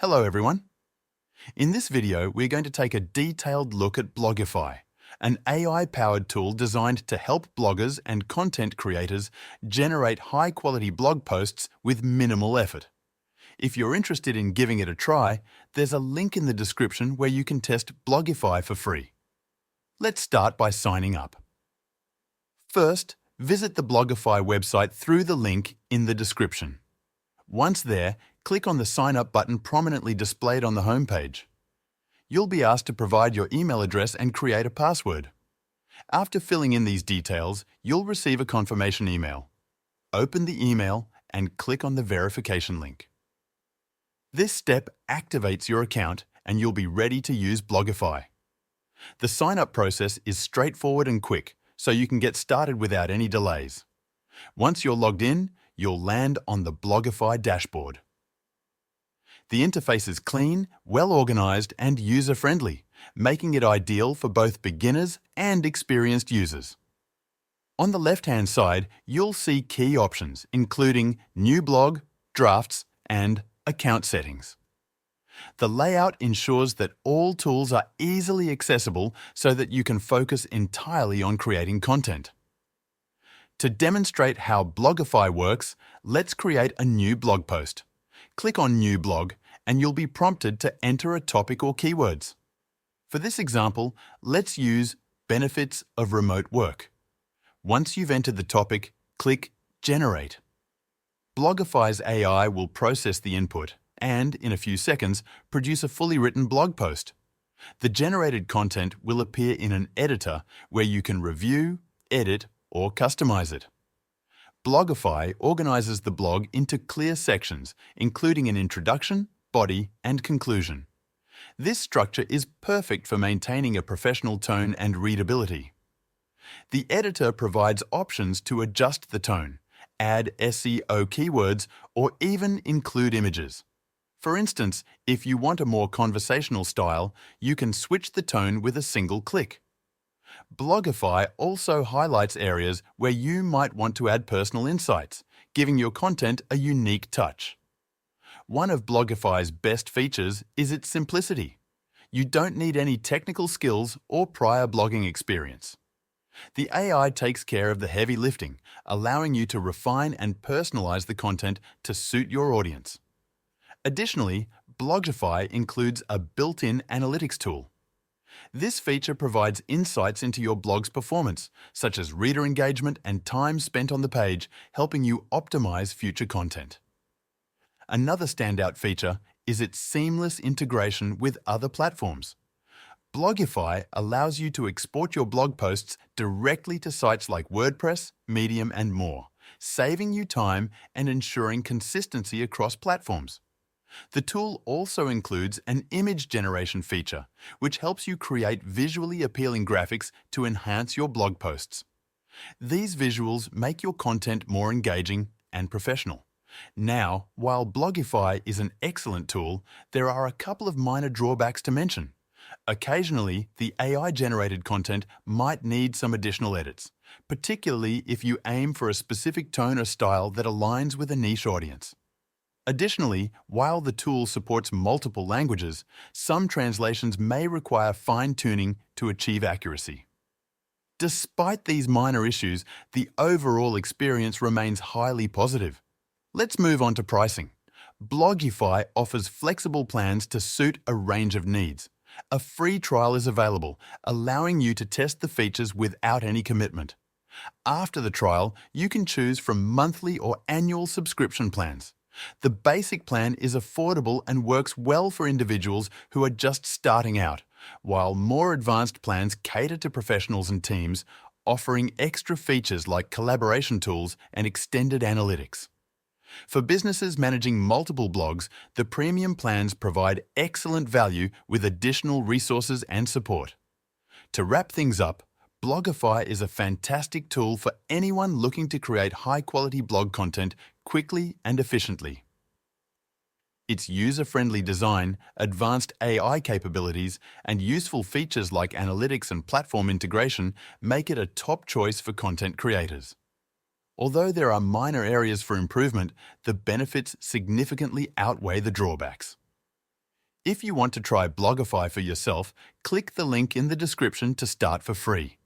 Hello everyone. In this video, we're going to take a detailed look at Blogify, an AI-powered tool designed to help bloggers and content creators generate high-quality blog posts with minimal effort. If you're interested in giving it a try, there's a link in the description where you can test Blogify for free. Let's start by signing up. First, visit the Blogify website through the link in the description. Once there, click on the Sign Up button prominently displayed on the homepage. You'll be asked to provide your email address and create a password. After filling in these details, you'll receive a confirmation email. Open the email and click on the verification link. This step activates your account and you'll be ready to use Blogify. The sign-up process is straightforward and quick, so you can get started without any delays. Once you're logged in, you'll land on the Blogify dashboard. The interface is clean, well-organized, and user-friendly, making it ideal for both beginners and experienced users. On the left-hand side, you'll see key options, including New Blog, Drafts, and Account Settings. The layout ensures that all tools are easily accessible so that you can focus entirely on creating content. To demonstrate how Blogify works, let's create a new blog post. Click on New Blog and you'll be prompted to enter a topic or keywords. For this example, let's use Benefits of Remote Work. Once you've entered the topic, click Generate. Blogify's AI will process the input and, in a few seconds, produce a fully written blog post. The generated content will appear in an editor where you can review, edit, or customize it. Blogify organizes the blog into clear sections, including an introduction, body, and conclusion. This structure is perfect for maintaining a professional tone and readability. The editor provides options to adjust the tone, add SEO keywords, or even include images. For instance, if you want a more conversational style, you can switch the tone with a single click. Blogify also highlights areas where you might want to add personal insights, giving your content a unique touch. One of Blogify's best features is its simplicity. You don't need any technical skills or prior blogging experience. The AI takes care of the heavy lifting, allowing you to refine and personalize the content to suit your audience. Additionally, Blogify includes a built-in analytics tool. This feature provides insights into your blog's performance, such as reader engagement and time spent on the page, helping you optimize future content. Another standout feature is its seamless integration with other platforms. Blogify allows you to export your blog posts directly to sites like WordPress, Medium, and more, saving you time and ensuring consistency across platforms. The tool also includes an image generation feature, which helps you create visually appealing graphics to enhance your blog posts. These visuals make your content more engaging and professional. Now, while Blogify is an excellent tool, there are a couple of minor drawbacks to mention. Occasionally, the AI-generated content might need some additional edits, particularly if you aim for a specific tone or style that aligns with a niche audience. Additionally, while the tool supports multiple languages, some translations may require fine-tuning to achieve accuracy. Despite these minor issues, the overall experience remains highly positive. Let's move on to pricing. Blogify offers flexible plans to suit a range of needs. A free trial is available, allowing you to test the features without any commitment. After the trial, you can choose from monthly or annual subscription plans. The basic plan is affordable and works well for individuals who are just starting out, while more advanced plans cater to professionals and teams, offering extra features like collaboration tools and extended analytics. For businesses managing multiple blogs, the premium plans provide excellent value with additional resources and support. To wrap things up, Blogify is a fantastic tool for anyone looking to create high-quality blog content quickly and efficiently. Its user-friendly design, advanced AI capabilities, and useful features like analytics and platform integration make it a top choice for content creators. Although there are minor areas for improvement, the benefits significantly outweigh the drawbacks. If you want to try Blogify for yourself, click the link in the description to start for free.